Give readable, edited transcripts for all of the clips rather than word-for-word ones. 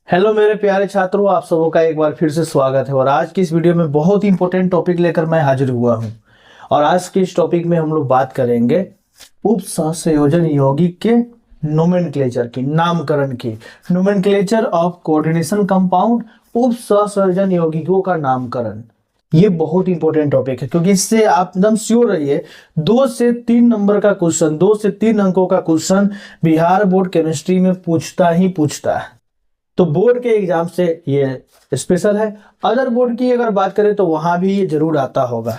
Hello मेरे प्यारे छात्रों, आप सबों का एक बार फिर से स्वागत है। और आज की इस वीडियो में बहुत ही इंपॉर्टेंट टॉपिक लेकर मैं हाजिर हुआ हूं। और आज के इस टॉपिक में हम लोग बात करेंगे उप सहसंयोजन यौगिक के नोमेनक्लेचर की, नामकरण की। नोमेनक्लेचर ऑफ कोऑर्डिनेशन कंपाउंड, उप सहसंयोजन यौगिकों का नामकरण। ये बहुत इंपॉर्टेंट टॉपिक है क्योंकि इससे आप एकदम श्योर रहिए 2 से 3 नंबर का क्वेश्चन, 2 से 3 अंकों का क्वेश्चन बिहार बोर्ड केमिस्ट्री में पूछता ही पूछता है। तो बोर्ड के एग्जाम से ये स्पेशल है। अदर बोर्ड की अगर बात करें तो वहां भी ये जरूर आता होगा।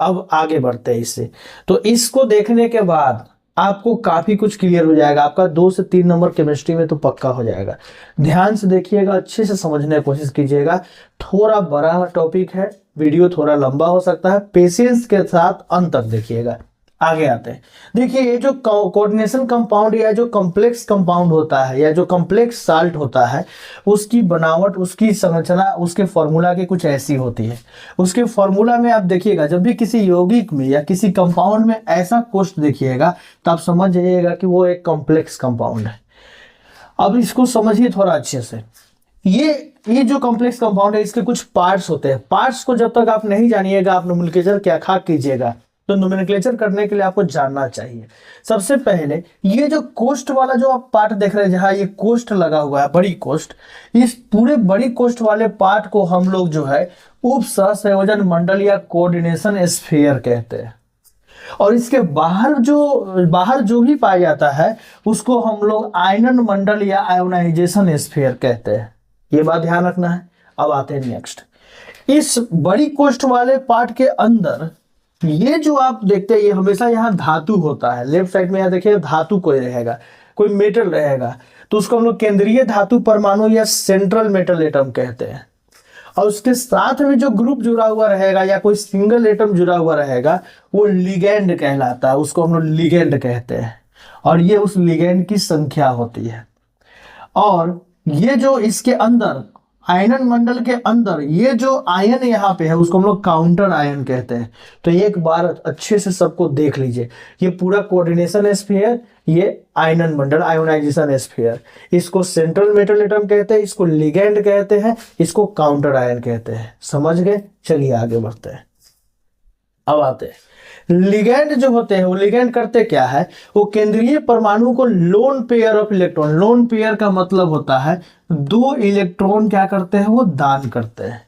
अब आगे बढ़ते हैं इससे। तो इसको देखने के बाद आपको काफी कुछ क्लियर हो जाएगा। आपका 2 से 3 नंबर केमिस्ट्री में तो पक्का हो जाएगा। ध्यान से देखिएगा, अच्छे से समझने की कोशिश कीजिएगा। थोड़ा बड़ा टॉपिक है, वीडियो थोड़ा लंबा हो सकता है, पेशेंस के साथ अंत तक देखिएगा। आगे आते हैं। देखिए, ये जो कोऑर्डिनेशन कंपाउंड या जो कॉम्प्लेक्स कंपाउंड होता है या जो कॉम्प्लेक्स साल्ट होता है, उसकी बनावट, उसकी संरचना, उसके फॉर्मूला की कुछ ऐसी होती है। उसके फॉर्मूला में आप देखिएगा, जब भी किसी यौगिक में या किसी कंपाउंड में ऐसा कोष्ठ देखिएगा तो आप समझ जाइएगा कि वो एक कॉम्प्लेक्स कंपाउंड है। अब इसको समझिए थोड़ा अच्छे से। ये जो कॉम्प्लेक्स कंपाउंड है, इसके कुछ पार्ट्स होते हैं। पार्ट्स को जब तक आप नहीं जानिएगा, आप नोमेनक्लेचर क्या खा कीजिएगा। तो नोमेनक्लेचर करने के लिए आपको जानना चाहिए। सबसे पहले ये जो कोष्ठ वाला जो आप पार्ट देख रहे हैं, जहां ये कोष्ठ लगा हुआ है, बड़ी कोष्ठ, इस पूरे बड़ी कोष्ठ वाले पार्ट को हम लोग जो है उप सहसंयोजन मंडल या कोऑर्डिनेशन स्फीयर कहते हैं। और इसके बाहर जो भी पाया जाता है उसको हम लोग आयनन मंडल या आयोनाइजेशन स्फीयर कहते हैं। ये बात ध्यान रखना है। अब आते हैं नेक्स्ट। इस बड़ी कोष्ठ वाले पार्ट के अंदर ये जो आप देखते हैं, ये हमेशा यहाँ धातु होता है। लेफ्ट साइड में यहाँ देखिए धातु कोई रहेगा, कोई मेटल रहेगा, तो उसको हम लोग केंद्रीय धातु परमाणु या सेंट्रल मेटल एटम कहते हैं। और उसके साथ में जो ग्रुप जुड़ा हुआ रहेगा या कोई सिंगल एटम जुड़ा हुआ रहेगा, वो लिगेंड कहलाता है। उसको हम लोग लिगेंड कहते हैं। और ये उस लिगेंड की संख्या होती है। और ये जो इसके अंदर आयनन मंडल के अंदर ये जो आयन यहाँ पे है, उसको हम लोग काउंटर आयन कहते हैं। तो एक बार अच्छे से सबको देख लीजिए। ये पूरा कोऑर्डिनेशन स्फीयर, ये आयनन मंडल आयोनाइजेशन स्फीयर, इसको सेंट्रल मेटल एटम कहते हैं, इसको लिगेंड कहते हैं, इसको काउंटर आयन कहते हैं। समझ गए? चलिए आगे बढ़ते हैं। अब आते हैं लिगेंड जो होते हैं। वो लिगेंड करते क्या है, वो केंद्रीय परमाणु को lone pair of electron, lone pair का मतलब होता है 2 इलेक्ट्रॉन क्या करते हैं, वो दान करते हैं।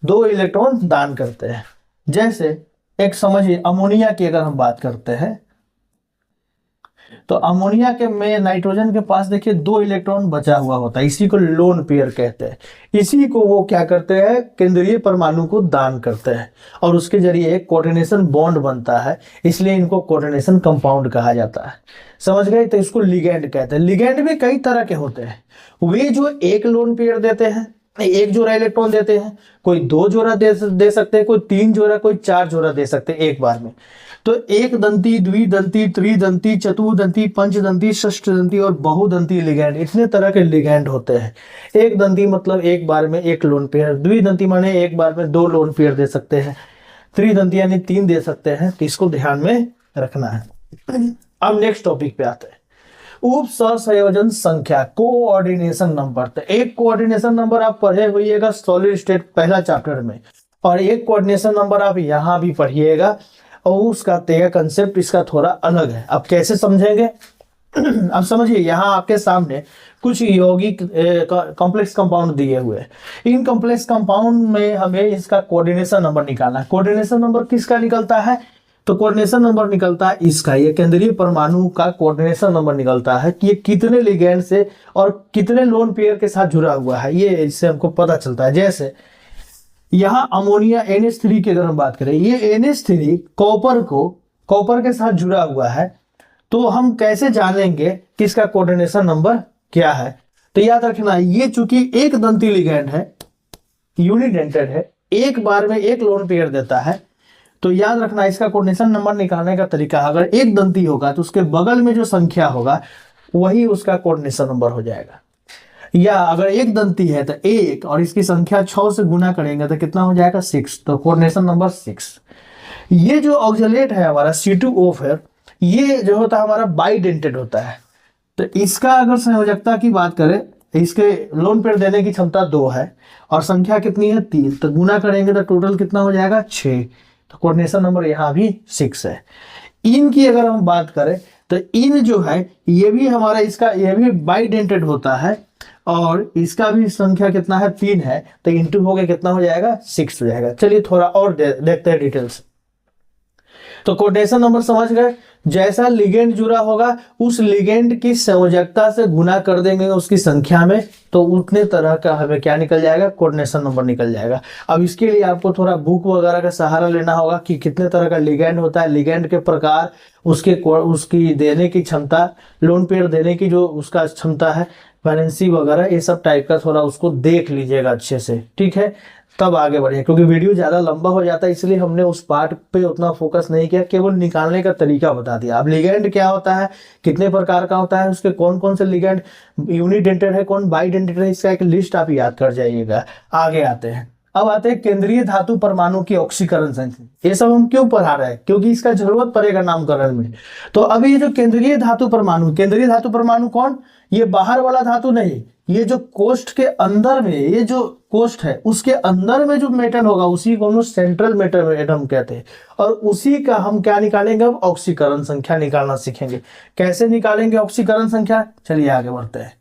2 इलेक्ट्रॉन दान करते हैं। जैसे एक समझिए, अमोनिया की अगर हम बात करते हैं तो अमोनिया के में नाइट्रोजन के पास देखिए 2 इलेक्ट्रॉन बचा हुआ होता है। इसी को लोन पेयर कहते हैं। इसी को वो क्या करते हैं, केंद्रीय परमाणु को दान करते हैं और उसके जरिए एक कोऑर्डिनेशन बॉन्ड बनता है। इसलिए इनको कोऑर्डिनेशन कंपाउंड कहा जाता है। समझ गए? तो इसको लिगेंड कहते हैं। लिगेंड भी कई तरह के होते हैं। वे जो एक लोन पेयर देते हैं, एक जोड़ा इलेक्ट्रॉन देते हैं, कोई 2 जोड़ा दे सकते हैं, कोई 3 जोड़ा, कोई 4 जोड़ा दे सकते हैं एक बार में। तो एक दंती, द्विदंती, त्रिदंती, चतुर्दंती, पंचदंती, षष्ठदंती और बहुदंती लिगेंड, इतने तरह के लिगेंड होते हैं। एक दंती मतलब एक बार में एक लोन पेयर, द्विदंती माने एक बार में 2 लोन पेयर दे सकते हैं, त्रिदंती यानी 3 दे सकते हैं। तो इसको ध्यान में रखना है। अब नेक्स्ट टॉपिक पे आते हैं। उप सहसंयोजन संख्या, कोऑर्डिनेशन नंबर। तो एक कोऑर्डिनेशन नंबर आप पढ़े होइएगा सॉलिड स्टेट पहला चैप्टर में, और एक कोऑर्डिनेशन नंबर आप यहां भी पढ़िएगा। और उसका तेगा कंसेप्ट इसका थोड़ा अलग है। अब कैसे समझेंगे? अब समझिए, यहाँ आपके सामने कुछ यौगिक कॉम्प्लेक्स कंपाउंड दिए हुए हैं। इन कॉम्प्लेक्स कंपाउंड में हमें इसका कोऑर्डिनेशन नंबर निकालना है। कोऑर्डिनेशन नंबर किसका निकलता है? तो कोऑर्डिनेशन नंबर निकलता है इसका, ये केंद्रीय परमाणु का कोऑर्डिनेशन नंबर निकलता है कि ये कितने लिगेंड से और कितने लोन पेयर के साथ जुड़ा हुआ है। ये इससे हमको पता चलता है। जैसे यहाँ अमोनिया NH3 की अगर हम बात करें, ये NH3 कॉपर के साथ जुड़ा हुआ है। तो हम कैसे जानेंगे कि इसका कोऑर्डिनेशन नंबर क्या है? तो याद रखना, ये चूंकि एक दंती लिगेंड है, यूनिडेंटेड है, एक बार में एक लोन पेयर देता है। तो याद रखना, इसका कोऑर्डिनेशन नंबर निकालने का तरीका, अगर एक दंती होगा तो उसके बगल में जो संख्या होगा वही उसका कोऑर्डिनेशन नंबर हो जाएगा। या अगर एक दंती है तो 1 और इसकी संख्या 6 से गुना करेंगे तो कितना हो जाएगा, 6। तो कोऑर्डिनेशन नंबर 6। ये जो ऑक्सलेट है हमारा C2O फिर, ये जो होता है हमारा बाइडेंटेड होता है। तो इसका अगर संयोजकता की बात करें इसके लोन पेयर देने की क्षमता 2 है और संख्या कितनी है 3, तो गुना करेंगे तो टोटल कितना हो जाएगा 6। तो कोऑर्डिनेशन नंबर यहाँ भी 6 है। इन की अगर हम बात करें तो इन जो है ये भी हमारा इसका ये भी बाइडेंटेड होता है और इसका भी संख्या कितना है 3 है, तो इंटू हो गया कितना हो जाएगा 6 हो जाएगा। चलिए थोड़ा और देखते हैं डिटेल्स। तो कोऑर्डिनेशन नंबर समझ गए, जैसा लिगेंड जुड़ा होगा उस लिगेंड की संयोजकता से गुना कर देंगे उसकी संख्या में, तो उतने तरह का हमें क्या निकल जाएगा कोऑर्डिनेशन नंबर निकल जाएगा। अब इसके लिए आपको थोड़ा बुक वगैरह का सहारा लेना होगा कि कितने तरह का लिगेंड होता है, लिगेंड के प्रकार, उसकी देने की क्षमता, लोन पेयर देने की जो उसका क्षमता है, वैलेंसी वगैरह, ये सब टाइप का थोड़ा उसको देख लीजिएगा अच्छे से, ठीक है, तब आगे बढ़े। क्योंकि वीडियो ज़्यादा लंबा हो जाता है इसलिए हमने उस पार्ट पे उतना फोकस नहीं किया, केवल निकालने का तरीका बता दिया। अब लिगेंड क्या होता है, कितने प्रकार का होता है, उसके कौन कौन से लिगेंड यूनिडेंटेड है, कौन बाइडेंटेड है, इसका एक लिस्ट आप याद कर जाइएगा। आगे आते हैं, अब आते हैं केंद्रीय धातु परमाणु की ऑक्सीकरण संख्या। ये सब हम क्यों पढ़ा रहे हैं, क्योंकि इसका जरूरत पड़ेगा नामकरण में। तो अभी ये जो केंद्रीय धातु परमाणु कौन, ये बाहर वाला धातु नहीं, ये जो कोष्ठ के अंदर में, ये जो कोष्ठ है उसके अंदर में जो मेटल होगा उसी को हम सेंट्रल मेटल एटम कहते हैं। और उसी का हम क्या निकालेंगे, अब ऑक्सीकरण संख्या निकालना सीखेंगे। कैसे निकालेंगे ऑक्सीकरण संख्या, चलिए आगे बढ़ते हैं।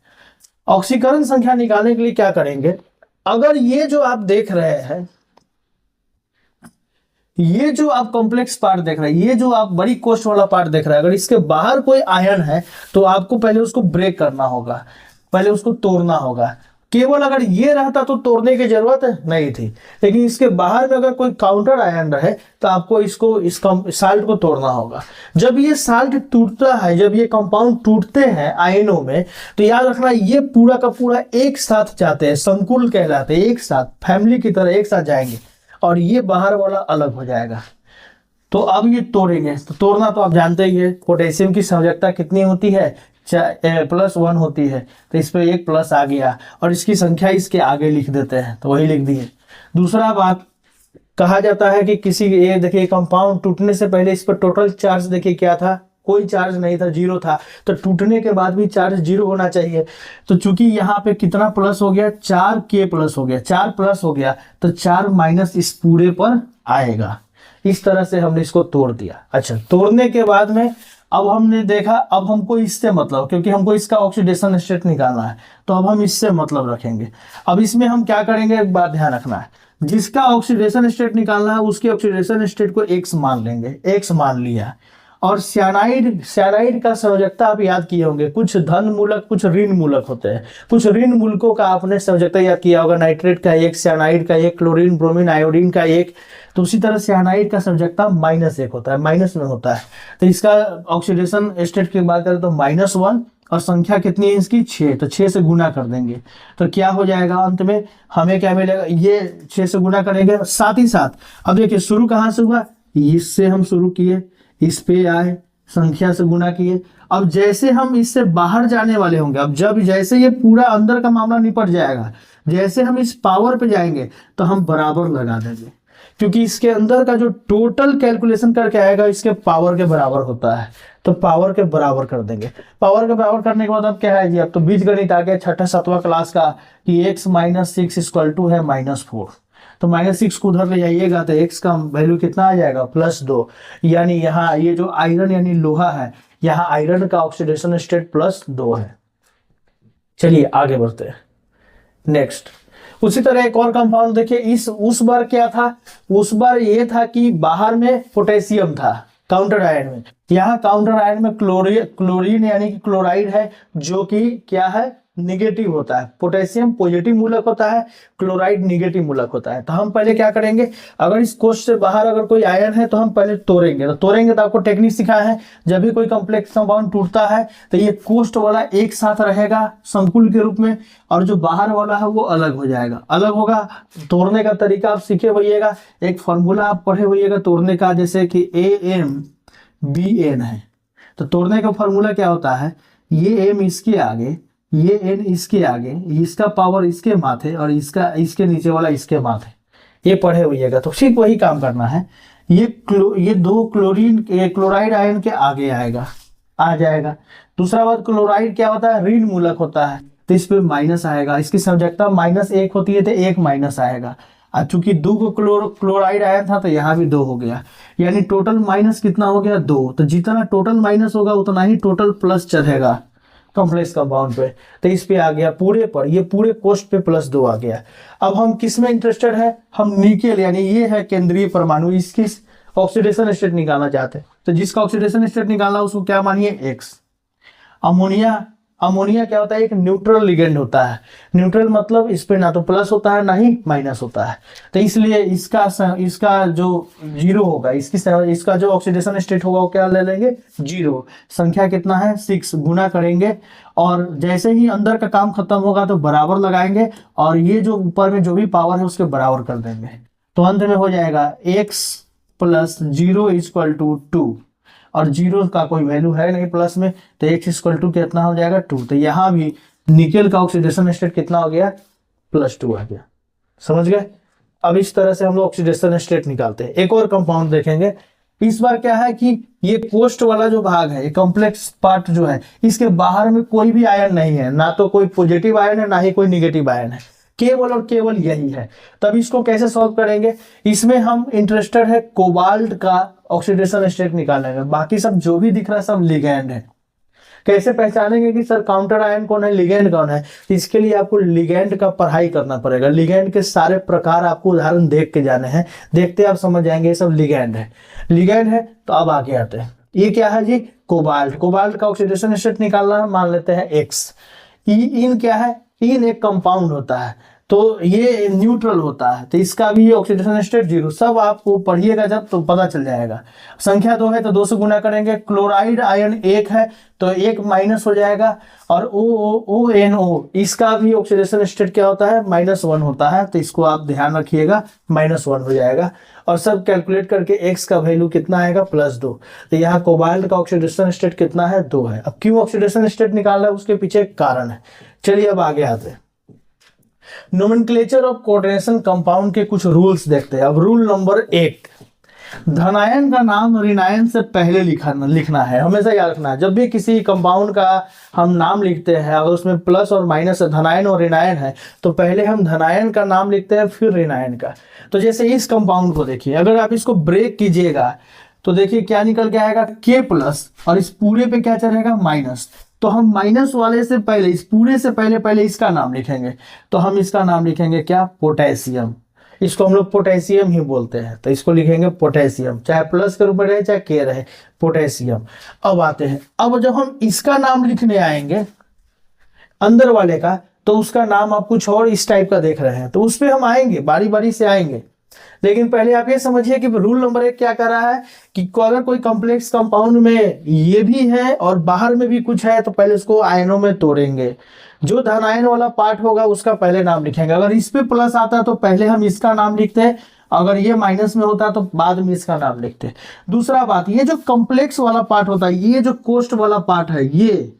ऑक्सीकरण संख्या निकालने के लिए क्या करेंगे, अगर ये जो आप देख रहे हैं, ये जो आप कॉम्प्लेक्स पार्ट देख रहे हैं, ये जो आप बड़ी कोष्ठ वाला पार्ट देख रहे हैं, अगर इसके बाहर कोई आयन है तो आपको पहले उसको ब्रेक करना होगा, पहले उसको तोड़ना होगा। केवल अगर ये रहता तो तोड़ने की जरूरत नहीं थी, लेकिन इसके बाहर में अगर कोई काउंटर आयन रहे तो आपको इस साल्ट को तोड़ना होगा। जब ये साल्ट टूटता है, जब ये कंपाउंड टूटते हैं आयनों में, तो याद रखना ये पूरा का पूरा एक साथ जाते हैं, संकुल कहलाते हैं, एक साथ फैमिली की तरह एक साथ जाएंगे और ये बाहर वाला अलग हो जाएगा। तो अब ये तोड़ेंगे, तो तोड़ना तो आप जानते ही है, पोटेशियम की संयोजकता कितनी होती है, +1 होती है, तो इस पर 1 प्लस आ गया और इसकी संख्या इसके आगे लिख देते हैं, तो वही लिख दिए। दूसरा बात, कहा जाता है कि किसी ये देखिए कंपाउंड टूटने से पहले इस पर टोटल चार्ज देखिए क्या था, कोई चार्ज नहीं था, 0 था, तो टूटने के बाद भी चार्ज 0 होना चाहिए। तो चूंकि यहाँ पे कितना प्लस हो गया, 4K प्लस हो गया, 4 प्लस हो गया, तो 4 माइनस इस पूरे पर आएगा। इस तरह से हमने इसको तोड़ दिया। अच्छा, तोड़ने के बाद में अब हमने देखा, अब हमको इससे मतलब, क्योंकि हमको इसका ऑक्सीडेशन स्टेट निकालना है, तो अब हम इससे मतलब रखेंगे। अब इसमें हम क्या करेंगे, एक बात ध्यान रखना है, जिसका ऑक्सीडेशन स्टेट निकालना है उसके ऑक्सीडेशन स्टेट को X मान लेंगे, X मान लिया। और सियानाइड का संयोजकता आप याद किए होंगे, कुछ धन मूलक कुछ ऋण मूलक होते हैं, कुछ ऋण मूलकों का आपने संयोजकता याद किया होगा, नाइट्रेट का 1, सियानाइड का 1, क्लोरीन ब्रोमीन आयोडीन का 1। तो उसी तरह सियानाइड का संयोजकता -1 होता है, माइनस में होता है। तो इसका ऑक्सीडेशन स्टेट की बात करें तो -1 और संख्या कितनी है इसकी 6, तो 6 से गुना कर देंगे तो क्या हो जाएगा, अंत में हमें क्या मिलेगा, ये 6 से गुना करेंगे। साथ ही साथ अब देखिए शुरू कहाँ से हुआ, इससे हम शुरू किए, इस पे आए, संख्या से गुना किए। अब जैसे हम इससे बाहर जाने वाले होंगे, अब जैसे ये पूरा अंदर का मामला निपट जाएगा, जैसे हम इस पावर पे जाएंगे तो हम बराबर लगा देंगे, क्योंकि इसके अंदर का जो टोटल कैलकुलेशन करके आएगा इसके पावर के बराबर होता है, तो पावर के बराबर कर देंगे। पावर के बराबर करने के बाद अब क्या है जी, अब तो बीजगणित आ गया 6ठा 7वां क्लास का कि x - 6 = है -4। तो -6 को उधर ले जाइएगा तो x का वैल्यू कितना आ जाएगा, +2। यानी यहाँ ये जो आयरन यानी लोहा है, यहाँ आयरन का ऑक्सीडेशन स्टेट +2 है। चलिए आगे बढ़ते हैं नेक्स्ट। उसी तरह एक और कंपाउंड देखिए, उस बार क्या था, उस बार ये था कि बाहर में पोटेशियम था काउंटर आयन में, यहाँ काउंटर आयन में क्लोरीन यानी कि क्लोराइड है, जो कि क्या है, निगेटिव होता है। पोटेशियम पॉजिटिव मूलक होता है, क्लोराइड निगेटिव मूलक होता है। तो हम पहले क्या करेंगे, अगर इस कोष्ठ से बाहर अगर कोई आयन है तो हम पहले तोड़ेंगे। तो आपको टेक्निक सिखाया है, जब भी कोई कॉम्प्लेक्स कंपाउंड टूटता है तो ये कोष्ठ वाला एक साथ रहेगा संकुल के रूप में, और जो बाहर वाला है वो अलग हो जाएगा, अलग होगा। तोड़ने का तरीका आप सीखे होइएगा, एक फॉर्मूला आप पढ़े होइएगा तोड़ने का, जैसे कि AMBN है। तो तोड़ने का फॉर्मूला क्या होता है, ये M इसके आगे, ये N इसके आगे, इसका पावर इसके माथे और इसके नीचे वाला इसके माथे, ये पढ़े होइएगा। तो ठीक वही काम करना है। ये 2 क्लोराइड आयन के आगे आ जाएगा। दूसरा बात, क्लोराइड क्या होता है, ऋण मूलक होता है। तो इस पे माइनस आएगा, इसकी संयोजकता -1 होती है तो 1 माइनस आएगा। अब चूंकि 2 को क्लोराइड आया था तो यहाँ भी 2 हो गया, यानी टोटल माइनस कितना हो गया 2। तो जितना टोटल माइनस होगा उतना ही टोटल प्लस चढ़ेगा कॉम्प्लेक्स कंपाउंड पे। तो इस पे आ गया पूरे पर, ये पूरे कोष्ट पे +2 आ गया। अब हम किस में इंटरेस्टेड है, हम निकेल यानी ये है केंद्रीय परमाणु, इसकी ऑक्सीडेशन स्टेट निकालना चाहते हैं। तो जिसका ऑक्सीडेशन स्टेट निकालना उसको क्या मानिए X। अमोनिया, अमोनिया क्या होता है, एक न्यूट्रल लिगेंड होता है। न्यूट्रल मतलब इस पे ना तो प्लस होता है ना ही माइनस होता है, तो इसलिए इसका जो 0 होगा, इसका जो ऑक्सीडेशन स्टेट होगा वो क्या ले लेंगे 0। संख्या कितना है 6, गुना करेंगे और जैसे ही अंदर का काम खत्म होगा तो बराबर लगाएंगे और ये जो ऊपर में जो भी पावर है उसके बराबर कर देंगे। तो अंत में हो जाएगा x + 0 = 2 और 0 का कोई वैल्यू है नहीं प्लस में, तो x = कितना हो जाएगा 2। तो यहाँ भी निकेल का ऑक्सीडेशन स्टेट कितना हो गया +2 आ गया। समझ गए। अब इस तरह से हम लोग ऑक्सीडेशन स्टेट निकालते हैं। एक और कंपाउंड देखेंगे। इस बार क्या है कि ये कोष्ट वाला जो भाग है, ये कॉम्प्लेक्स पार्ट जो है, इसके बाहर में कोई भी आयन नहीं है, ना तो कोई पॉजिटिव आयन है ना ही कोई निगेटिव आयन है, केवल और केवल यही है। तब इसको कैसे सॉल्व करेंगे, इसमें हम इंटरेस्टेड है कोबाल्ट का ऑक्सीडेशन स्टेट निकालने में। बाकी सब जो भी दिख रहा है सब लिगैंड है। कैसे पहचानेंगे कि सर काउंटर आयन कौन है, लिगैंड कौन है, इसके लिए आपको लिगैंड का पढ़ाई करना पड़ेगा। लिगैंड के सारे प्रकार आपको उदाहरण देख के जाने हैं, देखते आप समझ जाएंगे ये सब लिगैंड है। लिगैंड है तो अब आगे आते हैं, ये क्या है जी कोबाल्ट। कोबाल्ट का ऑक्सीडेशन स्टेट निकालना है, मान लेते हैं X। इन क्या है, इन एक कंपाउंड होता है तो ये न्यूट्रल होता है, तो इसका भी ऑक्सीडेशन स्टेट 0। सब आपको पढ़िएगा जब तो पता चल जाएगा। संख्या 2 है तो 2 से गुना करेंगे। क्लोराइड आयन 1 है तो 1 माइनस हो जाएगा और ONO इसका भी ऑक्सीडेशन स्टेट क्या होता है -1 होता है, तो इसको आप ध्यान रखिएगा -1 हो जाएगा। और सब कैलकुलेट करके X का वैल्यू कितना आएगा +2। तो यहाँ कोबाल्ट का ऑक्सीडेशन स्टेट कितना है 2 है। अब क्यों ऑक्सीडेशन स्टेट निकालना है उसके पीछे एक कारण है। चलिए अब आगे आते हैं। नोमेनक्लेचर ऑफ कोऑर्डिनेशन कंपाउंड के कुछ रूल्स देखते हैं। अब रूल नंबर 1, धनायन का नाम ऋणायन से पहले लिखना है। हमेशा याद रखना है जब भी किसी कंपाउंड का हम नाम लिखते हैं, अगर उसमें प्लस और माइनस धनायन और ऋणायन है तो पहले हम धनायन का नाम लिखते हैं फिर ऋणायन का। तो जैसे इस कंपाउंड को देखिए, अगर आप इसको ब्रेक कीजिएगा तो देखिए क्या निकल के आएगा K+ और इस पूरे पे क्या चलेगा माइनस। तो हम माइनस वाले से पहले, इस पूरे से पहले इसका नाम लिखेंगे। तो हम इसका नाम लिखेंगे क्या पोटेशियम। इसको हम लोग पोटेशियम ही बोलते हैं, तो इसको लिखेंगे पोटेशियम, चाहे प्लस के रूप में रहे चाहे K रहे, पोटेशियम। अब आते हैं, अब जब हम इसका नाम लिखने आएंगे अंदर वाले का, तो उसका नाम आप कुछ और इस टाइप का देख रहे हैं, तो उस पर हम आएंगे, बारी बारी से आएंगे। लेकिन पहले आप ये समझिए कि रूल नंबर 1 क्या कर रहा है कि अगर कोई कॉम्प्लेक्स कंपाउंड में ये भी है और बाहर में भी कुछ है तो पहले उसको आयनों में तोड़ेंगे। जो धन आयन वाला पार्ट होगा उसका पहले नाम लिखेंगे। अगर इस पे प्लस आता है तो पहले हम इसका नाम लिखते हैं, अगर ये माइनस में होता है तो बाद में इसका नाम लिखते हैं। दूसरा बात, ये जो कॉम्प्लेक्स वाला पार्ट होता है, ये जो कोष्ट वाला पार्ट है, ये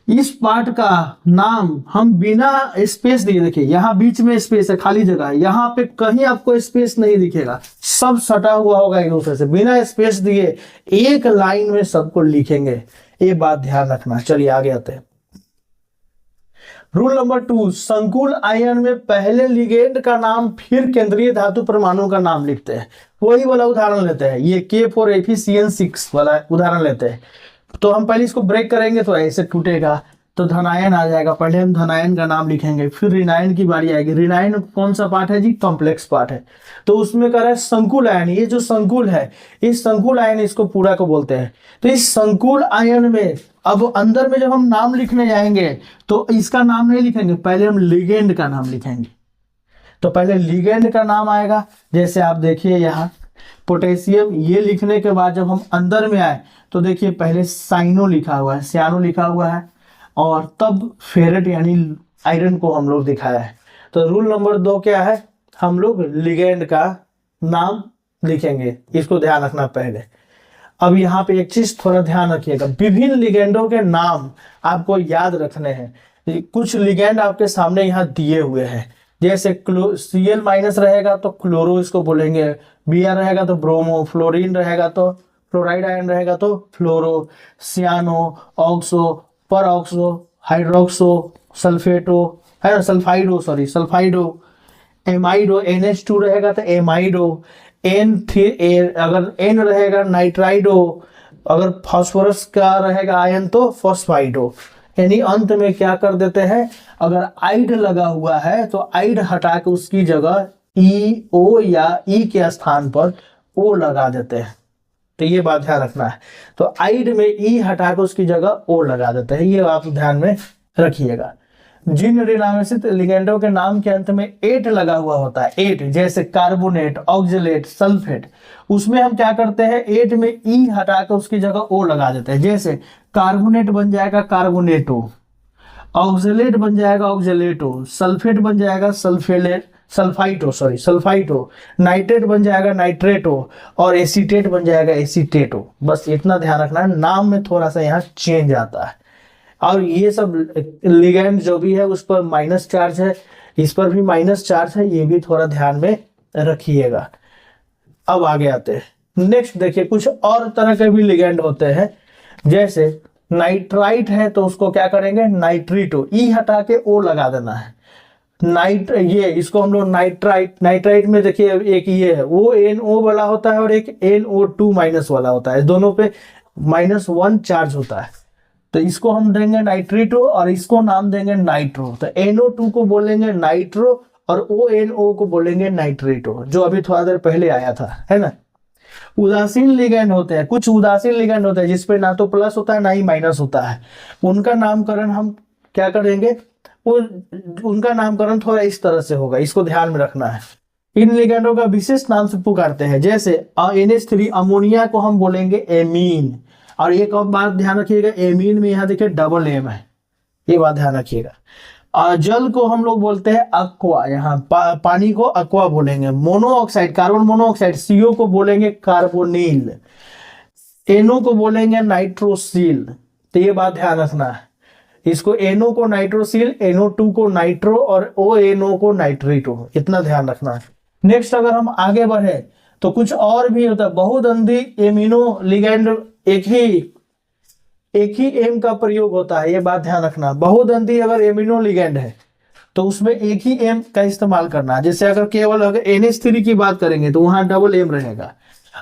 इस पार्ट का नाम हम बिना स्पेस दिए, देखिए यहाँ बीच में स्पेस है, खाली जगह है, यहाँ पे कहीं आपको स्पेस नहीं दिखेगा, सब सटा हुआ होगा एक दूसरे से, बिना स्पेस दिए एक लाइन में सबको लिखेंगे। ये बात ध्यान रखना। चलिए आगे आते हैं। रूल नंबर 2, संकुल आयन में पहले लिगेंड का नाम फिर केंद्रीय धातु परमाणु का नाम लिखते हैं। वही वाला उदाहरण लेते हैं, ये K4FeCN6 वाला उदाहरण लेते हैं। तो हम पहले इसको ब्रेक करेंगे तो ऐसे टूटेगा, तो धनायन आ जाएगा। पहले हम धनायन का नाम लिखेंगे, फिर ऋणायन की बारी आएगी। ऋणायन कौन सा पार्ट है जी, कॉम्प्लेक्स पार्ट है, तो उसमें कह रहा है संकुल आयन। ये जो संकुल है, इस संकुल आयन इसको पूरा को बोलते हैं। तो इस संकुल आयन में अब अंदर में जब हम नाम लिखने जाएंगे तो इसका नाम नहीं लिखेंगे, पहले हम लिगेंड का नाम लिखेंगे। तो पहले लिगेंड का नाम आएगा, जैसे आप देखिए यहाँ पोटेशियम, ये लिखने के बाद जब हम अंदर में आए तो देखिए पहले साइनो लिखा हुआ है, सियानो लिखा हुआ है, और तब फेरेट यानी आयरन को हम लोग दिखाया है। तो रूल नंबर 2 क्या है, हम लोग लिगेंड का नाम लिखेंगे, इसको ध्यान रखना पहले। अब यहाँ पे एक चीज थोड़ा ध्यान रखिएगा, विभिन्न लिगेंडों के नाम आपको याद रखने हैं। कुछ लिगेंड आपके सामने यहाँ दिए हुए हैं, जैसे Cl- रहेगा तो क्लोरो इसको बोलेंगे, Br रहेगा तो ब्रोमो, फ्लोरीन रहेगा तो फ्लोराइड आयन रहेगा तो फ्लोरो, सियानो, ऑक्सो, पर ऑक्सो, हाइड्रोक्सो, सल्फेटो, है ना, सल्फाइडो, सॉरी सल्फाइडो, एमाइडो, NH2 रहेगा तो एमाइडो, अगर N रहेगा नाइट्राइडो, अगर फास्फोरस का रहेगा आयन तो फॉस्फाइडो। यानी अंत में क्या कर देते हैं, अगर आइड लगा हुआ है तो आइड हटा के उसकी जगह EO या E के स्थान पर O लगा देते हैं। तो ये बात ध्यान रखना है। तो आइड में E हटा के उसकी जगह O लगा देते हैं, ये आप ध्यान में रखिएगा। जिन ऋणावेशित लिगेंडों के नाम के अंत में एट लगा हुआ होता है, एट, जैसे कार्बोनेट, ऑक्जेलेट, सल्फेट, उसमें हम क्या करते हैं, एट में ई हटा कर उसकी जगह ओ लगा देते हैं। जैसे कार्बोनेट बन जाएगा कार्बोनेटो, ऑक्जेलेट बन जाएगा ऑक्जेलेटो, सल्फेट बन जाएगा सल्फाइटो, नाइट्रेट बन जाएगा नाइट्रेटो, और एसीटेट बन जाएगा एसीटेटो। बस इतना ध्यान रखना है, नाम में थोड़ा सा यहाँ चेंज आता है। और ये सब लिगेंड जो भी है उस पर माइनस चार्ज है, इस पर भी माइनस चार्ज है, ये भी थोड़ा ध्यान में रखिएगा। अब आगे आते हैं नेक्स्ट, देखिए कुछ और तरह के भी लिगेंड होते हैं। जैसे नाइट्राइट है तो उसको क्या करेंगे, नाइट्रीटो, ई हटा के ओ लगा देना है। ये इसको हम लोग नाइट्राइट में देखिए एक ये है, वो NO वाला होता है और एक NO2 माइनस वाला होता है, दोनों पे -1 चार्ज होता है। तो इसको हम देंगे नाइट्रीटो और इसको नाम देंगे नाइट्रो। तो NO2 को बोलेंगे नाइट्रो और ONO को बोलेंगे नाइट्रेटो, जो अभी थोड़ा देर पहले आया था, है ना। उदासीन लिगेंड होते हैं, कुछ उदासीन लिगेंड होते हैं जिसपे ना तो प्लस होता है ना ही माइनस होता है, उनका नामकरण हम क्या करेंगे, उनका नामकरण थोड़ा इस तरह से होगा, इसको ध्यान में रखना है। इन लिगेंडों का विशेष नाम से पुकारते हैं। जैसे NH3 अमोनिया को हम बोलेंगे एमीन, और एक और बात ध्यान रखिएगा, एमीन में यहाँ देखिए डबल एम है, ये बात ध्यान रखिएगा। जल को हम लोग बोलते हैं अक्वा, यहाँ पानी को अक्वा बोलेंगे। मोनोऑक्साइड, कार्बन मोनोऑक्साइड, CO को बोलेंगे कार्बोनिल, NO को बोलेंगे नाइट्रोसिल। तो ये बात ध्यान रखना है, इसको NO को नाइट्रोसिल, NO2 को नाइट्रो और ONO को नाइट्रेटो, इतना ध्यान रखना है। नेक्स्ट अगर हम आगे बढ़े तो कुछ और भी होता है। बहुदंडी एमिनो लिगेंड, एक ही एम का प्रयोग होता है, ये बात ध्यान रखना। बहुदंडी अगर एमिनो लिगेंड है तो उसमें एक ही एम का इस्तेमाल करना है। जैसे अगर केवल अगर NH3 की बात करेंगे तो वहां डबल एम रहेगा।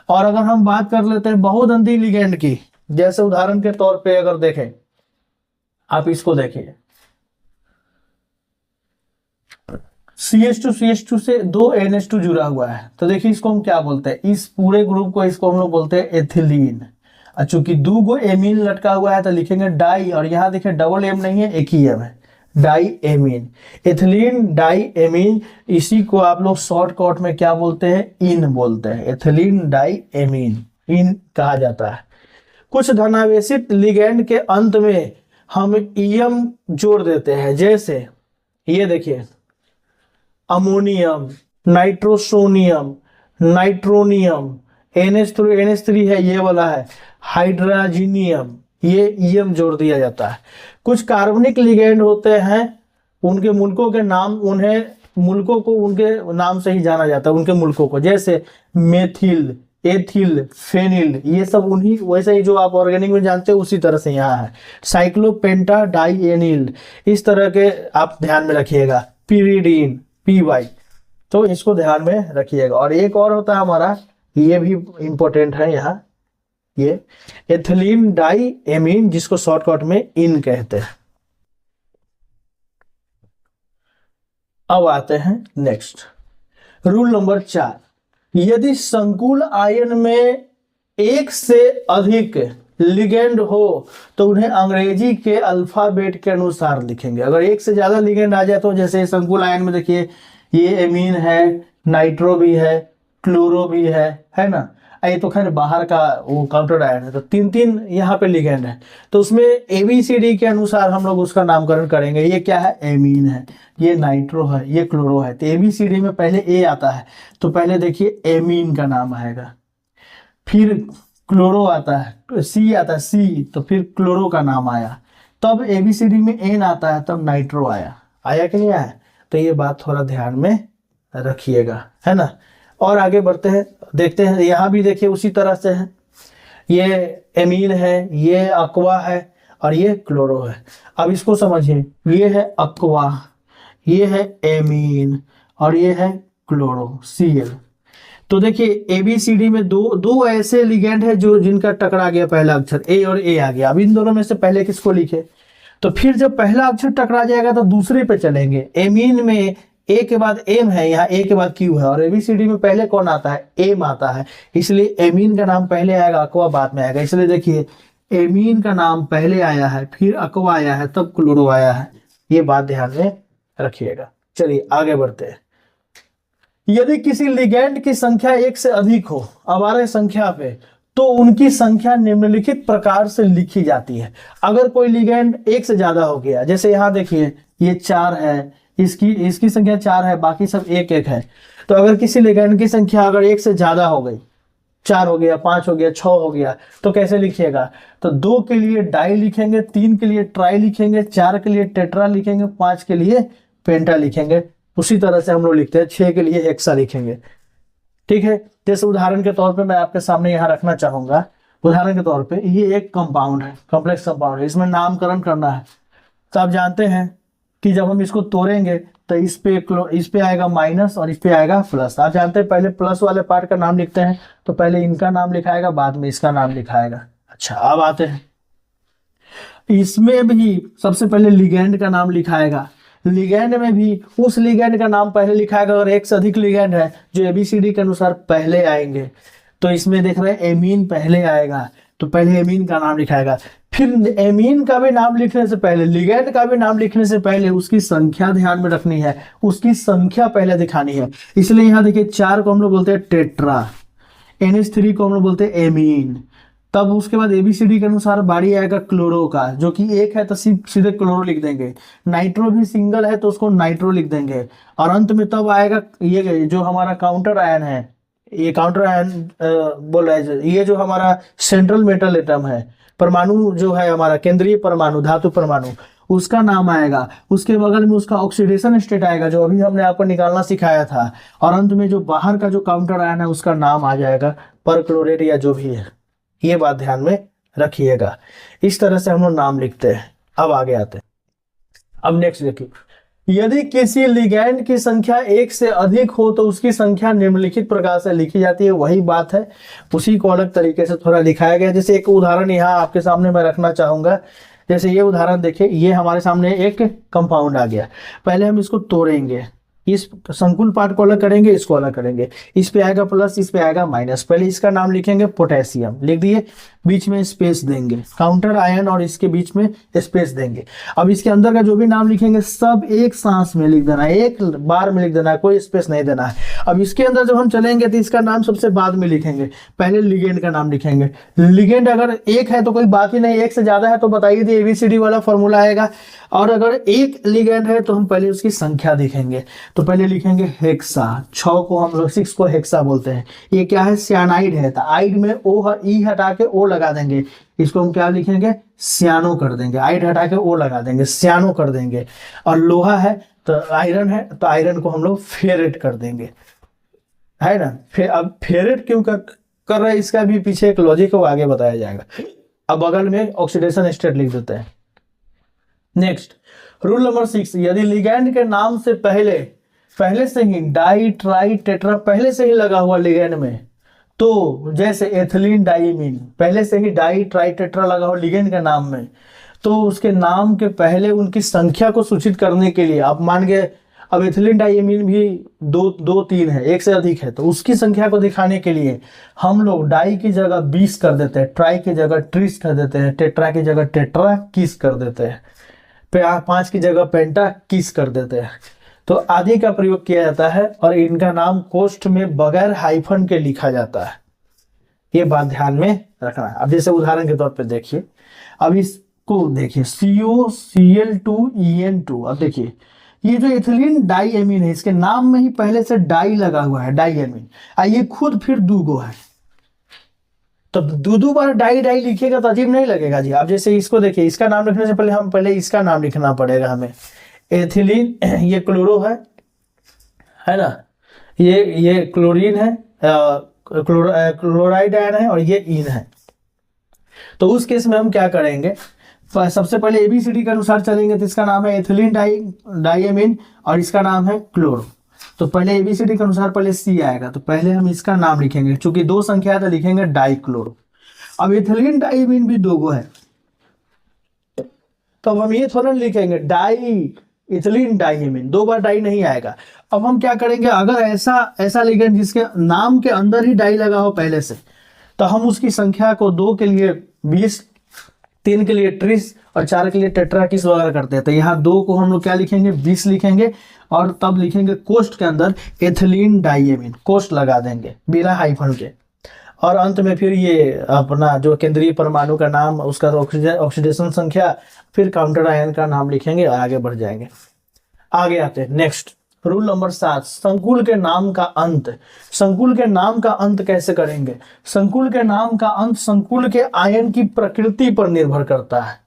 और अगर हम बात कर लेते हैं बहुदंडी लिगेंड की, जैसे उदाहरण के तौर पे अगर देखें, आप इसको देखिए, CH2 से 2 NH2 जुड़ा हुआ है, तो देखिए इसको हम क्या बोलते हैं, इस पूरे ग्रुप को इसको हम लोग बोलते हैं एथिलीन। चूंकि 2 गो एमीन लटका हुआ है तो लिखेंगे डाई, और यहाँ देखिए डबल एम नहीं है, एक ही एम है, di amine, ethylene di amine. इसी को आप लोग शॉर्टकट में क्या बोलते हैं, इन बोलते हैं, एथिलीन डाई एमीन, इन कहा जाता है। कुछ धनावेशित लिगेंड के अंत में हम ईएम जोड़ देते हैं। जैसे ये देखिए, अमोनियम, नाइट्रोसोनियम, नाइट्रोनियम, NH3 है, ये वाला है हाइड्रोजीनियम, ये ईएम जोड़ दिया जाता है। कुछ कार्बनिक लिगेंड होते हैं, उनके मुल्कों के नाम, उन्हें मुल्कों को उनके नाम से ही जाना जाता है, उनके मुल्कों को। जैसे मेथिल, एथिल, फेनिल, ये सब उन्हीं वैसे ही जो आप ऑर्गेनिक में जानते हो उसी तरह से यहाँ है। साइक्लोपेंटा डाइएनिल, इस तरह के आप ध्यान में रखिएगा। पिरिडीन, PY, तो इसको ध्यान में रखिएगा। और एक और होता है हमारा, ये भी इंपॉर्टेंट है यहाँ, ये एथिलीन डाई एमीन, जिसको शॉर्टकट में इन कहते हैं। अब आते हैं नेक्स्ट, रूल नंबर 4, यदि संकुल आयन में एक से अधिक लिगेंड हो तो उन्हें अंग्रेजी के अल्फाबेट के अनुसार लिखेंगे। अगर एक से ज्यादा लिगेंड आ जाए तो, जैसे संकुल आयन में देखिए ये एमीन है, नाइट्रो भी है, क्लोरो भी है ना, ये तो खैर बाहर का वो काउंटर आयन है, तो 3 यहाँ पे लिगेंड है, तो उसमें ABCD के अनुसार हम लोग उसका नामकरण करेंगे। ये क्या है, एमीन है, ये नाइट्रो है, ये क्लोरो है। तो ABCD में पहले A आता है, तो पहले देखिए एमीन का नाम आएगा, फिर क्लोरो आता है, C आता है, C, तो फिर क्लोरो का नाम आया, तब ABCD में N आता है, तब नाइट्रो आया कि नहीं आया। तो ये बात थोड़ा ध्यान में रखिएगा, है ना। और आगे बढ़ते हैं, देखते हैं, यहाँ भी देखिए उसी तरह से है, ये एमीन है, ये अक्वा है, और ये क्लोरो है। अब इसको समझिए, ये है अक्वा, ये है एमीन और ये है क्लोरो Cl। तो देखिए ABCD में दो दो ऐसे लिगेंड है जो जिनका टकरा गया पहला अक्षर A और A आ गया। अब इन दोनों में से पहले किसको लिखे, तो फिर जब पहला अक्षर टकरा जाएगा तो दूसरे पे चलेंगे। एमीन में A के बाद M है, यहाँ A के बाद Q है, और ABCD में पहले कौन आता है, M आता है, इसलिए एमीन का नाम पहले आएगा, अक्वा बाद में आएगा। इसलिए देखिए एमीन का नाम पहले आया है, फिर अक्वा आया है, तब क्लोरो आया है। ये बात ध्यान में रखिएगा। चलिए आगे बढ़ते हैं। यदि किसी लिगेंड की संख्या एक से अधिक हो अवारय संख्या पे, तो उनकी संख्या निम्नलिखित प्रकार से लिखी जाती है। अगर कोई लिगेंड एक से ज्यादा हो गया, जैसे यहाँ देखिए ये 4 है, इसकी संख्या 4 है, बाकी सब 1-1 है, तो अगर किसी लिगेंड की संख्या अगर एक से ज्यादा हो गई, 4 हो गया, 5 हो गया, 6 हो गया, तो कैसे लिखिएगा, तो 2 के लिए डाई लिखेंगे, 3 के लिए ट्राई लिखेंगे, 4 के लिए टेट्रा लिखेंगे, 5 के लिए पेंटा लिखेंगे। उसी तरह से हम लोग लिखते हैं, 6 के लिए हेक्सा लिखेंगे। ठीक है, जैसे उदाहरण के तौर पे मैं आपके सामने यहाँ रखना चाहूंगा, उदाहरण के तौर पे ये एक कंपाउंड है, कॉम्प्लेक्स कंपाउंड है, इसमें नामकरण करना है। तो आप जानते हैं कि जब हम इसको तोड़ेंगे तो इस पे आएगा माइनस और इस पे आएगा प्लस। आप जानते हैं पहले प्लस वाले पार्ट का नाम लिखते हैं, तो पहले इनका नाम लिखाएगा, बाद में इसका नाम लिखाएगा। अच्छा, अब आते हैं, इसमें भी सबसे पहले लिगेंड का नाम लिखाएगा। लिगेंड में भी उस लिगेंड का नाम पहले लिखाएगा, अगर एक से अधिक लिगेंड है जो ABCD के अनुसार पहले आएंगे। तो इसमें देख रहे हैं एमीन पहले आएगा, तो पहले एमीन का नाम लिखाएगा। फिर एमीन का भी नाम लिखने से पहले, लिगेंड का भी नाम लिखने से पहले उसकी संख्या ध्यान में रखनी है, उसकी संख्या पहले दिखानी है। इसलिए यहाँ देखिए 4 को हम लोग बोलते हैं टेट्रा, NH3 को हम लोग बोलते हैं एमीन। तब उसके बाद ABCD के अनुसार बारी आएगा क्लोरो का, जो कि 1 है तो सीधे क्लोरो लिख देंगे। नाइट्रो भी सिंगल है तो उसको नाइट्रो लिख देंगे। और अंत में तब आएगा ये जो हमारा काउंटर आयन है, ये काउंटर आयन बोल रहा है, ये जो हमारा सेंट्रल मेटल एटम है, परमाणु जो है हमारा केंद्रीय परमाणु, धातु परमाणु, उसका नाम आएगा। उसके बगल में उसका ऑक्सीडेशन स्टेट आएगा, जो अभी हमने आपको निकालना सिखाया था। और अंत में जो बाहर का जो काउंटर आयन है उसका नाम आ जाएगा परक्लोरेट या जो भी है। ये बात ध्यान में रखिएगा। इस तरह से हम लोग नाम लिखते हैं। अब आगे आते हैं। अब नेक्स्ट देखिए, यदि किसी लिगैंड की संख्या एक से अधिक हो तो उसकी संख्या निम्नलिखित प्रकार से लिखी जाती है। वही बात है, उसी को अलग तरीके से थोड़ा लिखाया गया। जैसे एक उदाहरण यहाँ आपके सामने मैं रखना चाहूंगा। जैसे ये उदाहरण देखिए, ये हमारे सामने एक कंपाउंड आ गया। पहले हम इसको तोड़ेंगे, इस संकुल पार्ट को अलग करेंगे, इसको अलग करेंगे। इस पे आएगा प्लस, इस पे आएगा माइनस। पहले इसका नाम लिखेंगे पोटेशियम, लिख दिए, बीच में स्पेस देंगे, काउंटर आयन और इसके बीच में स्पेस देंगे। अब इसके अंदर का जो भी नाम लिखेंगे सब एक सांस में लिख देना है, एक बार में लिख देना है, कोई स्पेस नहीं देना है। अब इसके अंदर जब हम चलेंगे तो इसका नाम सबसे बाद में लिखेंगे, पहले लिगेंड का नाम लिखेंगे। लिगेंड अगर एक है तो कोई बात ही नहीं, एक से ज्यादा है तो बताइए तो ABCD वाला फॉर्मूला आएगा। और अगर एक लिगेंड है तो हम पहले उसकी संख्या देखेंगे। तो पहले लिखेंगे हेक्सा, 6 को हम लोग 6 को हेक्सा बोलते हैं। ये क्या है, सियानाइड है, तो आइड में ई हटा के ओ लगा देंगे, इसको हम क्या लिखेंगे, सियानो कर देंगे। आइड हटा के ओ लगा देंगे, सियानो कर देंगे। और लोहा है तो आयरन है, तो आयरन को हम लोग फेरेट कर देंगे, है ना। फिर अब फेरेट क्यों कर रहे हैं, इसका भी पीछे एक लॉजिक को आगे बताया जाएगा। अब बगल में ऑक्सीडेशन स्टेट लिख देते हैं। नेक्स्ट, रूल नंबर 6, यदि लिगैंड के नाम से पहले से ही डाई ट्राई टेट्रा पहले से ही लगा हुआ लिगैंड में, तो जैसे एथिलीन डाइमीन पहले से ही डाई ट्राई टेट्रा लगा हुआ लिगैंड के नाम में, तो उसके नाम के पहले उनकी संख्या को सूचित करने के लिए, आप मान गए अब एथिलीन डाइमीन भी 2-3 है, एक से अधिक है, तो उसकी संख्या को दिखाने के लिए हम लोग डाई की जगह 20 कर देते हैं, ट्राई की जगह ट्रिस कर देते हैं, टेट्रा की जगह टेट्रा किस कर देते हैं, 5 की जगह पेंटा किस कर देते हैं। तो आदि का प्रयोग किया जाता है और इनका नाम कोष्ठ में बगैर हाइफन के लिखा जाता है। ये बात ध्यान में रखना है। अब जैसे उदाहरण के तौर पे देखिए, अब इसको देखिए COCl2En2। अब देखिए ये जो एथिलीन डाइएमीन है, इसके नाम में ही पहले से डाई लगा हुआ है, डाइएमीन। ये खुद फिर दूगो है, तो दो बार डाई लिखिएगा तो अजीब नहीं लगेगा जी। अब जैसे इसको देखिए, इसका नाम लिखने से पहले हम पहले इसका नाम लिखना पड़ेगा हमें। एथिलीन, ये क्लोरो है ना, ये क्लोरीन है, क्लोराइड आयन है, और ये इन है। तो उस केस में हम क्या करेंगे, सबसे पहले एबीसीडी के अनुसार चलेंगे तो इसका नाम है एथिलीन डाइएमीन और इसका नाम है क्लोरो। तो पहले एबीसीडी के अनुसार पहले सी आएगा, तो पहले हम इसका नाम लिखेंगे, चूंकि 2 संख्या है तो लिखेंगे डाइक्लोरो। अब एथिलीन डाइएमीन भी 2 गो है, तो अब हम ये थोड़ा लिखेंगे डाई इथिलीन डाइएमीन, 2 बार डाई नहीं आएगा। अब हम क्या करेंगे, अगर ऐसा लिगेंड जिसके नाम के अंदर ही डाई लगा हो पहले से, तो हम उसकी संख्या को 2 के लिए 20, 3 के लिए 30 और 4 के लिए टेट्राकिस वगैरह करते हैं। तो यहाँ 2 को हम लोग क्या लिखेंगे, 20 लिखेंगे और तब लिखेंगे कोष्ठ के अंदर एथिलीन डाइएमीन, कोष्ठ लगा देंगे बिना हाइफन के। और अंत में फिर ये अपना जो केंद्रीय परमाणु का नाम, उसका ऑक्सीडेशन संख्या, फिर काउंटर आयन का नाम लिखेंगे और आगे बढ़ जाएंगे। आगे आते हैं नेक्स्ट, रूल नंबर 7, संकुल के नाम का अंत। संकुल के नाम का अंत कैसे करेंगे? संकुल के नाम का अंत संकुल के आयन की प्रकृति पर निर्भर करता है,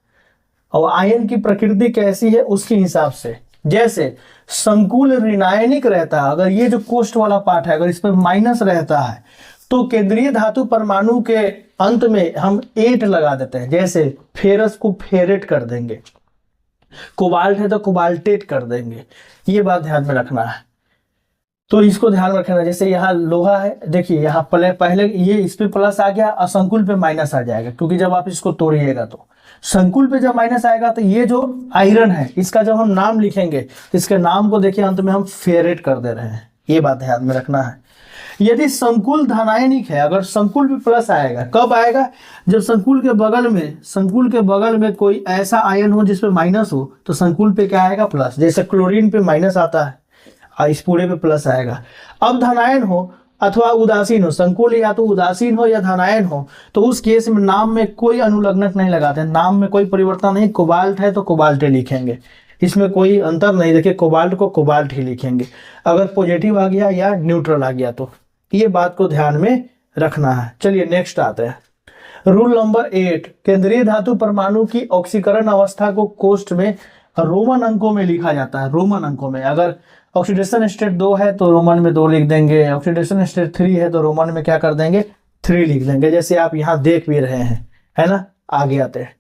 और आयन की प्रकृति कैसी है उसके हिसाब से। जैसे संकुल ऋणायनिक रहता है, अगर ये जो कोष्ठ वाला पार्ट है अगर इस पर माइनस रहता है तो केंद्रीय धातु परमाणु के अंत में हम 8 लगा देते हैं। जैसे फेरस को फेरेट कर देंगे, कोबाल्ट है तो कोबाल्टेट कर देंगे, ये बात ध्यान में रखना है। तो इसको ध्यान रखना। जैसे यहाँ लोहा है, देखिए यहाँ पहले ये इस पे प्लस आ गया और संकुल पे माइनस आ जाएगा, क्योंकि जब आप इसको तोड़िएगा तो संकुल पे जब माइनस आएगा तो ये जो आयरन है इसका जब हम नाम लिखेंगे तो इसके नाम को देखिए अंत में हम फेरेट कर दे रहे हैं, ये बात ध्यान में रखना है। यदि संकुल धनायनिक है, अगर संकुल पे प्लस आएगा, कब आएगा? जब संकुल के बगल में कोई ऐसा आयन हो जिसपे माइनस हो, तो संकुल पे क्या आएगा? प्लस। जैसे क्लोरीन पे माइनस आता है और इस पूरे पे प्लस आएगा। अब धनायन हो अथवा उदासीन हो, संकुल या तो उदासीन हो या धनायन हो, तो उस केस में नाम में कोई अनुलग्नक नहीं लगाते, नाम में कोई परिवर्तन नहीं। कोबाल्ट है तो कोबाल्टे लिखेंगे, इसमें कोई अंतर नहीं। देखिए कोबाल्ट को कोबाल्ट ही लिखेंगे, अगर पॉजिटिव आ गया या न्यूट्रल आ गया तो ये बात को ध्यान में रखना है। चलिए नेक्स्ट आते हैं। रूल नंबर 8, केंद्रीय धातु परमाणु की ऑक्सीकरण अवस्था को कोष्ठ में रोमन अंकों में लिखा जाता है। रोमन अंकों में, अगर ऑक्सीडेशन स्टेट 2 है तो रोमन में 2 लिख देंगे, ऑक्सीडेशन स्टेट 3 है तो रोमन में क्या कर देंगे? 3 लिख देंगे, जैसे आप यहाँ देख भी रहे हैं, है ना। आगे आते हैं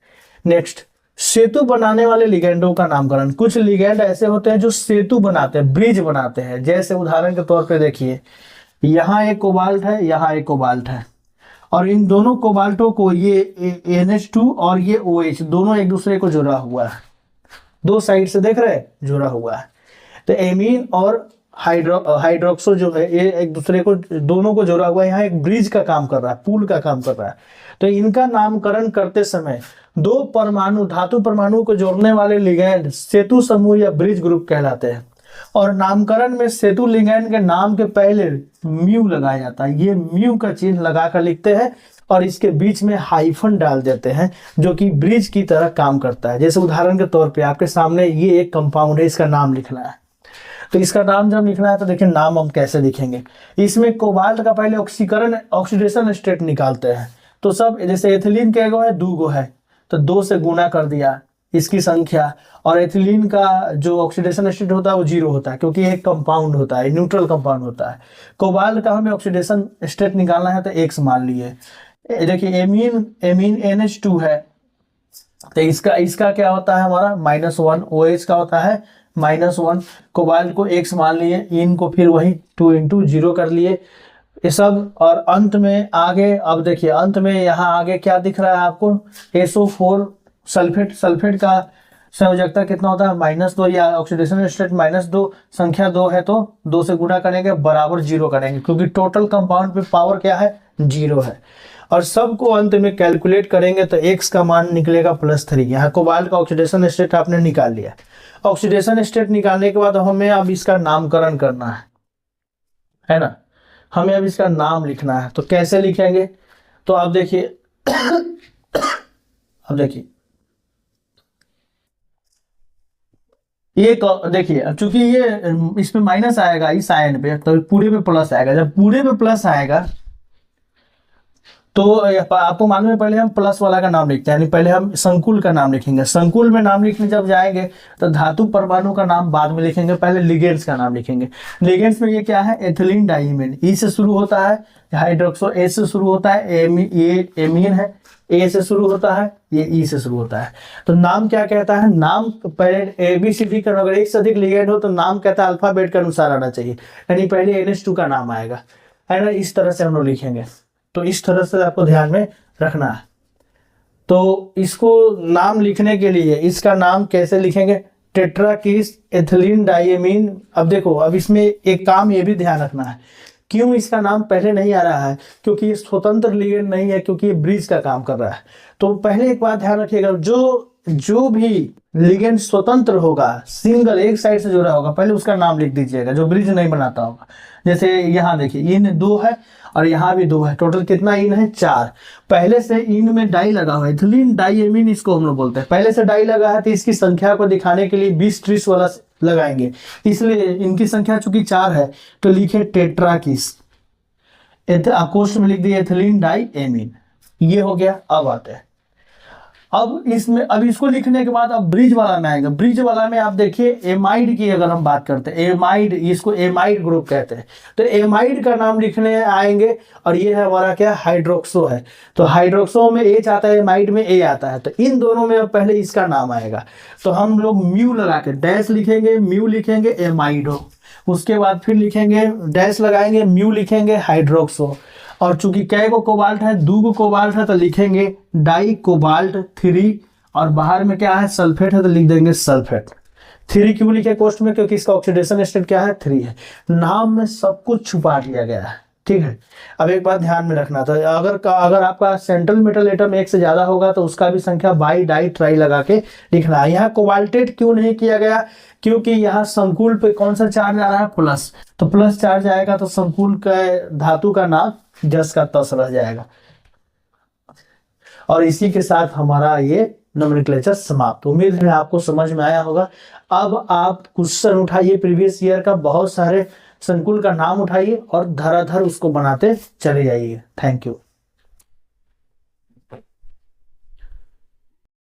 नेक्स्ट, सेतु बनाने वाले लिगेंडों का नामकरण। कुछ लिगेंड ऐसे होते हैं जो सेतु बनाते हैं, ब्रिज बनाते हैं। जैसे उदाहरण के तौर पे देखिए, यहाँ एक कोबाल्ट है, यहाँ एक कोबाल्ट है, और इन दोनों कोबाल्टों को ये NH2 और ये OH दोनों एक दूसरे को जुड़ा हुआ है, 2 साइड से देख रहे हैं जुड़ा हुआ है। तो एमीन और हाइड्रोक्सो जो है ये एक दूसरे को, दोनों को जोड़ा हुआ है, यहाँ एक ब्रिज का काम कर रहा है, पुल का काम कर रहा है। तो इनका नामकरण करते समय 2 परमाणु, धातु परमाणु को जोड़ने वाले लिगेंड सेतु समूह या ब्रिज ग्रुप कहलाते हैं। और नामकरण में सेतु लिगेंड के नाम के पहले म्यू लगाया जाता है, ये म्यू का चिन्ह लगाकर लिखते हैं और इसके बीच में हाइफन डाल देते हैं, जो कि ब्रिज की तरह काम करता है। जैसे उदाहरण के तौर पे आपके सामने ये एक कंपाउंड है, इसका नाम लिखना है, तो इसका नाम जब लिखना है तो देखिए नाम हम कैसे लिखेंगे। इसमें कोबाल्ट का पहले ऑक्सीडेशन स्टेट निकालते हैं, तो सब जैसे एथिलीन के गो है 2 गो है तो 2 से गुना कर दिया इसकी संख्या, और एथिलीन का जो ऑक्सीडेशन स्टेट होता है वो 0 होता है, क्योंकि एक कंपाउंड होता है, न्यूट्रल कंपाउंड होता है। कोबाल्ट का हमें ऑक्सीडेशन स्टेट निकालना है तो X मान लिए। देखिए एमीन NH2 है तो इसका क्या होता है हमारा -1, OH का होता है -1, कोबाल्ट को X मान लिए, इनको फिर वही 2 × 0 कर लिए ये सब। और अंत में आगे, अब देखिए अंत में यहाँ आगे क्या दिख रहा है आपको? SO4 सल्फेट का संयोजकता कितना होता है? -2, या ऑक्सीडेशन स्टेट -2, संख्या 2 है तो 2 से गुणा करेंगे बराबर 0 करेंगे, क्योंकि टोटल कंपाउंड पे पावर क्या है? 0 है। और सबको अंत में कैलकुलेट करेंगे तो X का मान निकलेगा +3। यहाँ कोबाल्ट का ऑक्सीडेशन स्टेट आपने निकाल लिया। ऑक्सीडेशन स्टेट निकालने के बाद हमें अब इसका नामकरण करना है ना, हमें अब इसका नाम लिखना है। तो कैसे लिखेंगे? तो आप देखिए अब देखिए ये देखिए, अब चूंकि ये इसमें माइनस आएगा इस आयन पे, तो पूरे पे प्लस आएगा। जब पूरे पे प्लस आएगा तो आपको मालूम है, पहले हम प्लस वाला का नाम लिखते हैं, यानी पहले हम संकुल का नाम लिखेंगे। संकुल में नाम लिखने जब जाएंगे तो धातु परमाणु का नाम बाद में लिखेंगे, पहले लिगेंड्स का नाम लिखेंगे। लिगेंड्स में ये क्या है, एथिलीन डाइमीन, ई से शुरू होता है, हाइड्रोक्सो ए से शुरू होता है, ये एमीन है, ए से शुरू होता है, ये ई से शुरू होता है। तो नाम क्या कहता है, नाम पहले ABCD का, अगर एक से अधिक लिगेंड हो तो नाम कहता है अल्फाबेट के अनुसार आना चाहिए, यानी पहले NH2 का नाम आएगा, है ना। इस तरह से हम लोग लिखेंगे, तो इस तरह से आपको ध्यान में रखना है। तो इसको नाम लिखने के लिए इसका नाम कैसे लिखेंगे, टेट्राकीस एथिलीन डाइमीन। अब देखो, अब इसमें एक काम ये भी ध्यान रखना है, क्यों इसका नाम पहले नहीं आ रहा है, क्योंकि ये स्वतंत्र लिगेंड नहीं है, क्योंकि ये ब्रिज का काम कर रहा है। तो पहले एक बात ध्यान रखिएगा, जो भी लिगेंड स्वतंत्र होगा, सिंगल एक साइड से जुड़ा होगा, पहले उसका नाम लिख दीजिएगा, जो ब्रिज नहीं बनाता होगा। जैसे यहाँ देखिए, इन 2 है और यहाँ भी 2 है, टोटल कितना इन है, 4। पहले से इन में डाई लगा हुआ है, एथिलीन डाइमीन इसको हम लोग बोलते हैं। पहले से डाई लगा है तो इसकी संख्या को दिखाने के लिए 20-30 वाला लगाएंगे, इसलिए इनकी संख्या चूंकि 4 है तो लिखे टेट्राकीस, कोष्ठ में लिख दिए एथिलीन डाइमीन, ये हो गया। अब आते हैं, अब इसको लिखने के बाद अब ब्रिज वाला में आएगा। ब्रिज वाला में आप देखिए, एमाइड की अगर हम बात करते हैं, एमाइड, इसको एमाइड ग्रुप कहते हैं, तो एमाइड का नाम लिखने आएंगे, और ये है हमारा क्या, हाइड्रोक्सो है। तो हाइड्रोक्सो में H आता है, एमाइड में A आता है, तो इन दोनों में अब पहले इसका नाम आएगा। तो हम लोग म्यू लगा के डैश लिखेंगे, म्यू लिखेंगे एमाइडो, उसके बाद फिर लिखेंगे डैश लगाएंगे, म्यू लिखेंगे हाइड्रोक्सो, और चूंकि कै को कोबाल्ट है, 2 कोबाल्ट है, तो लिखेंगे डाई कोबाल्ट 3, और बाहर में क्या है, सल्फेट है, तो लिख देंगे सल्फेट 3। क्यों लिखे कोष्ठ में, क्योंकि इसका ऑक्सीडेशन स्टेट क्या है, 3 है। नाम में सब कुछ छुपा दिया गया है, ठीक है। अब एक बात ध्यान में रखना था, अगर आपका सेंट्रल मेटल एटम 1 से ज्यादा होगा तो उसका भी संख्या बाई डाई ट्राई लगा के लिखना है। यहाँ कोबाल्टेट क्यों नहीं किया गया, क्योंकि यहाँ संकुल पे कौन सा चार्ज आ रहा है, प्लस, तो प्लस चार्ज आएगा तो संकुल का धातु का नाम जस का तस रह जाएगा। और इसी के साथ हमारा ये नोमेनक्लेचर समाप्त। उम्मीद है आपको समझ में आया होगा। अब आप क्वेश्चन उठाइए प्रीवियस ईयर का, बहुत सारे संकुल का नाम उठाइए और धराधर उसको बनाते चले जाइए। Thank you.